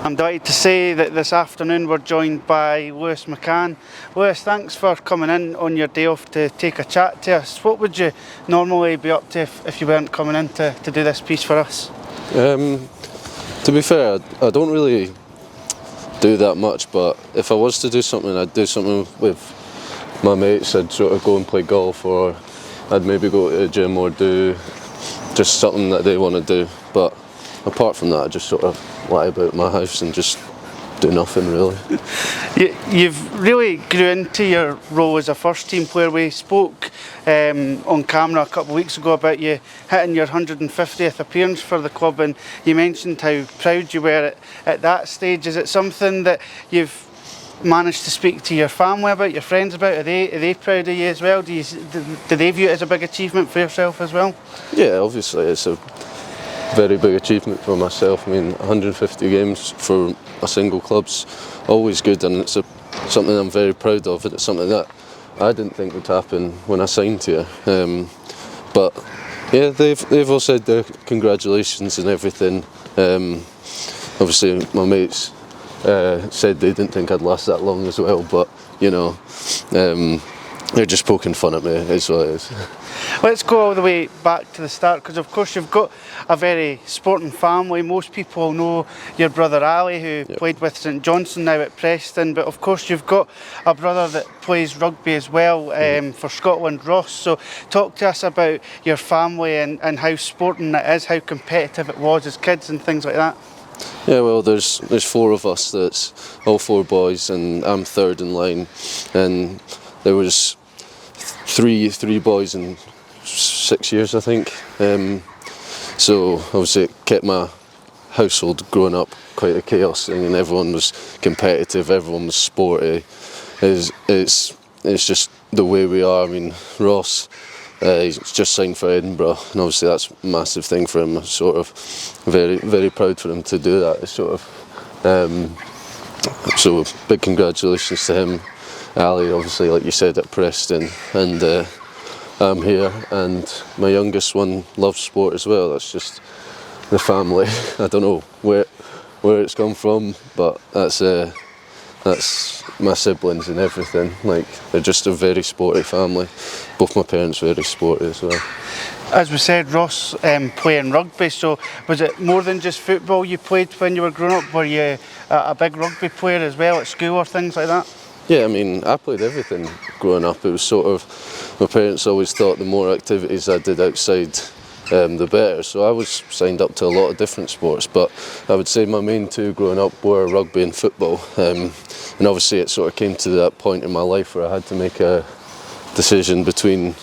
I'm delighted to say that this afternoon we're joined by McCann. Lewis, thanks for coming in on your day off to take a chat to us. What would you normally be up to if you weren't coming in to do this piece for us? To be fair, I don't really do that much, but if I was to do something, I'd do something with my mates. I'd sort of go and play golf, or I'd maybe go to the gym or do just something that they want to do. But apart from that, I just sort of lie about my house and just do nothing really. You've really grew into your role as a first team player. We spoke on camera a couple of weeks ago about you hitting your 150th appearance for the club, and you mentioned how proud you were at that stage. Is it something that you've managed to speak to your family about, your friends about? Are they proud of you as well? Do they view it as a big achievement for yourself as well? Yeah, obviously it's a very big achievement for myself. I mean, 150 games for a single club's always good, and it's something I'm very proud of. It's something that I didn't think would happen when I signed here. But yeah, they've all said their congratulations and everything. Obviously, my mates said they didn't think I'd last that long as well, but you know, they're just poking fun at me, is what it is. Let's go all the way back to the start, because of course you've got a very sporting family. Most people know your brother Ali, who played with St Johnstone, now at Preston, but of course you've got a brother that plays rugby as well for Scotland, Ross. So talk to us about your family and how sporting it is, how competitive it was as kids and things like that. Yeah, well, there's four of us. That's all four boys, and I'm third in line. And there was three boys in 6 years, I think. So obviously it kept my household growing up quite a chaos thing, and everyone was competitive, everyone was sporty. It's just the way we are. I mean, Ross, he's just signed for Edinburgh, and obviously that's a massive thing for him. I'm sort of very, very proud for him to do that. It's sort of so big congratulations to him. Ali, obviously, like you said, at Preston, and I'm here, and my youngest one loves sport as well. That's just the family. I don't know where it's come from, but that's my siblings and everything. Like, they're just a very sporty family. Both my parents very sporty as well. As we said, Ross playing rugby, so was it more than just football you played when you were growing up? Were you a big rugby player as well at school or things like that? Yeah, I mean, I played everything growing up. It was sort of, my parents always thought the more activities I did outside, the better. So I was signed up to a lot of different sports, but I would say my main two growing up were rugby and football. And obviously it sort of came to that point in my life where I had to make a decision between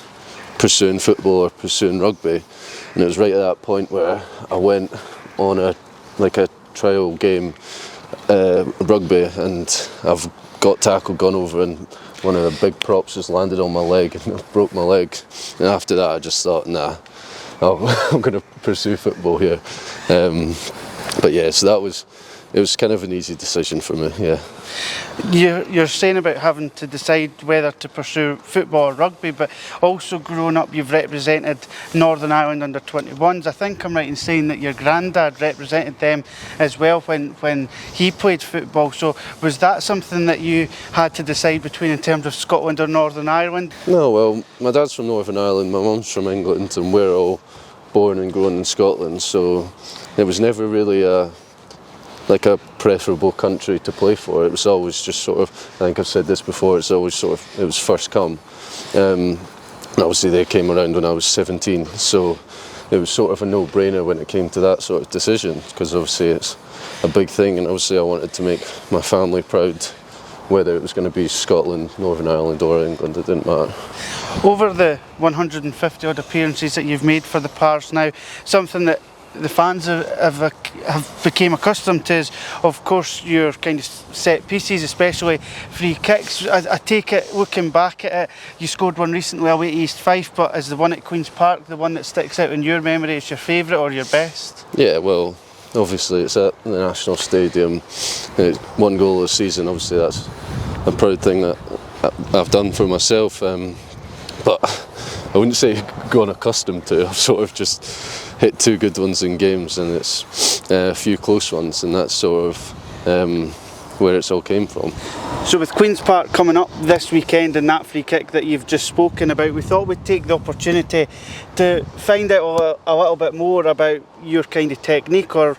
pursuing football or pursuing rugby. And it was right at that point where I went on a trial game, rugby, and I've got tackled, gone over, and one of the big props just landed on my leg and broke my leg. And after that I just thought, nah, I'm going to pursue football here. But yeah, so it was kind of an easy decision for me, yeah. You're saying about having to decide whether to pursue football or rugby, but also growing up you've represented Northern Ireland under 21s. I think I'm right in saying that your granddad represented them as well when he played football. So was that something that you had to decide between in terms of Scotland or Northern Ireland? No, well, my dad's from Northern Ireland, my mum's from England, and we're all born and grown in Scotland, so it was never really a preferable country to play for. It was always just sort of, I think I've said this before, it was first come. And obviously they came around when I was 17, so it was sort of a no-brainer when it came to that sort of decision, because obviously it's a big thing, and obviously I wanted to make my family proud, whether it was going to be Scotland, Northern Ireland or England, it didn't matter. Over the 150 odd appearances that you've made for the Pars now, something that the fans have become accustomed to is, of course, your kind of set pieces, especially free kicks. I take it, looking back at it, you scored one recently away at East Fife, but is the one at Queen's Park the one that sticks out in your memory as your favourite or your best? Yeah, well, obviously it's at the National Stadium. It's one goal a season. Obviously that's a proud thing that I've done for myself, but I wouldn't say grown accustomed to. I've sort of just hit two good ones in games, and it's a few close ones, and that's sort of where it's all came from. So with Queen's Park coming up this weekend and that free kick that you've just spoken about, we thought we'd take the opportunity to find out a little bit more about your kind of technique or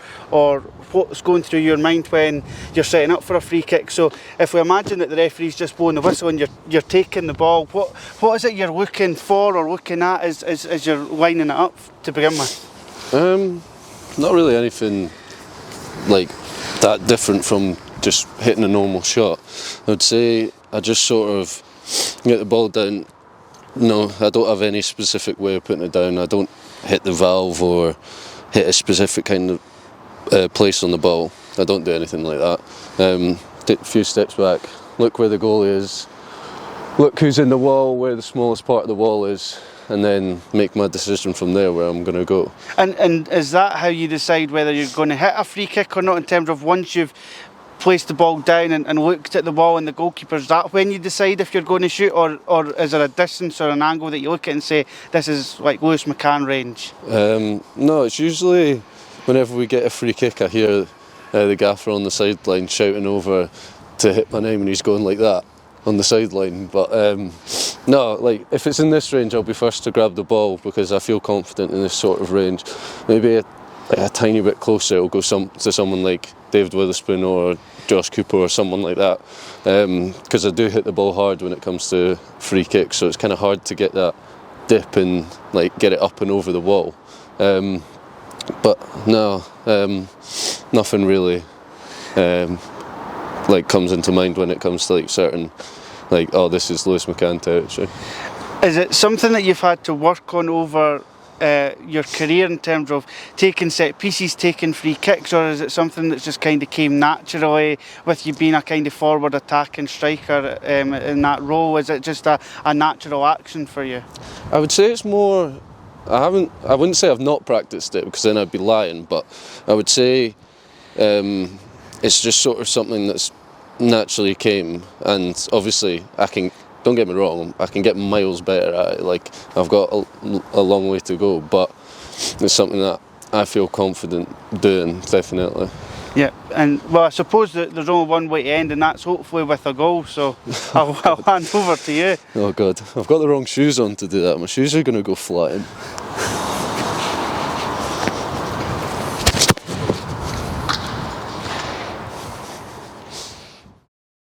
what's going through your mind when you're setting up for a free kick. So if we imagine that the referee's just blowing the whistle and you're taking the ball, what is it you're looking for or looking at as you're lining it up to begin with? Not really anything like that different from just hitting a normal shot. I would say I just sort of get the ball down. No, I don't have any specific way of putting it down. I don't hit the valve or hit a specific kind of place on the ball. I don't do anything like that. Take a few steps back, look where the goalie is, look who's in the wall, where the smallest part of the wall is, and then make my decision from there where I'm going to go. And is that how you decide whether you're going to hit a free kick or not, in terms of once you've placed the ball down and looked at the ball and the goalkeeper, is that when you decide if you're going to shoot, or is there a distance or an angle that you look at and say this is like Lewis McCann range? No, it's usually whenever we get a free kick I hear the gaffer on the sideline shouting over to hit my name and he's going like that on the sideline. But no, like if it's in this range I'll be first to grab the ball because I feel confident in this sort of range. Maybe a tiny bit closer it'll go to someone like David Witherspoon or Josh Cooper or someone like that, because I do hit the ball hard when it comes to free kicks, so it's kind of hard to get that dip and like get it up and over the wall. But no, nothing really like comes into mind when it comes to like certain, like, oh, this is Lewis McCann territory. Is it something that you've had to work on over your career in terms of taking set pieces, taking free kicks, or is it something that's just kind of came naturally with you being a kind of forward attacking striker in that role? Is it just a natural action for you? I would say it's more, I wouldn't say I've not practiced it because then I'd be lying, but I would say it's just sort of something that's naturally came, and obviously don't get me wrong, I can get miles better at it, like I've got a long way to go, but it's something that I feel confident doing, definitely. Yeah, and well, I suppose that there's only one way to end, and that's hopefully with a goal, so I'll hand over to you. Oh God, I've got the wrong shoes on to do that, my shoes are going to go flying.